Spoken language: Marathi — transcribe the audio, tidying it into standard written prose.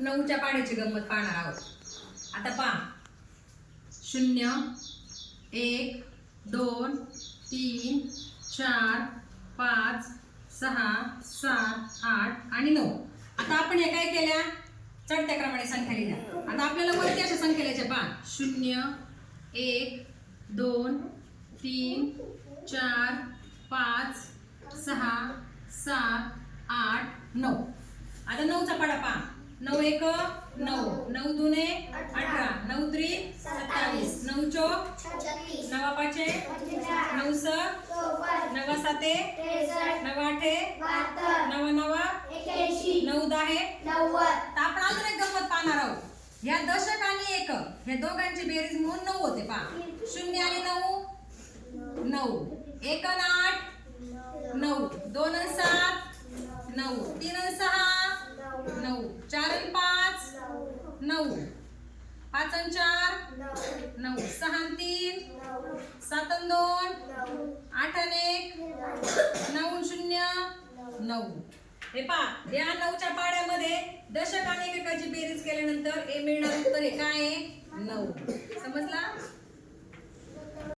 9च्या पाढ्याची गंमत पाहणार आहोत. आता पहा 0 1 2 3 4 5 6 7 8 आणि 9. आता आपण हे काय केल्या चढत्या क्रमाने संख्या लिहिल्या. आता आपल्याला वरती अशा संख्या लिहायच्या पहा 0 1 2 3 4 5 6 7 8 9. आता 9चा पाढा पहा 9 1 9 9 2 18 9 3 27 9 4 36 9 5 9 6 9 7 9 8 9 9 9 10 90. तर आपण अजून एक गंमत पाहणार आहोत. ह्या दशक आणि एक हे दोघांची बेरीज म्हणून 9 होते पहा. 0 आणि 9 9 1 आणि 8 9 2 आणि 7 9 3 आणि 6 9 4 आणि 5 9 5 आणि 4 9 6 आणि 3 7 आणि 2 8 आणि 1 9 आणि 0 9. हे पहा या 9च्या पाढ्यामध्ये दशक आणि एककाची बेरीज केल्यानंतर हे मिळणारे उत्तर हे काय आहे 9. समजला.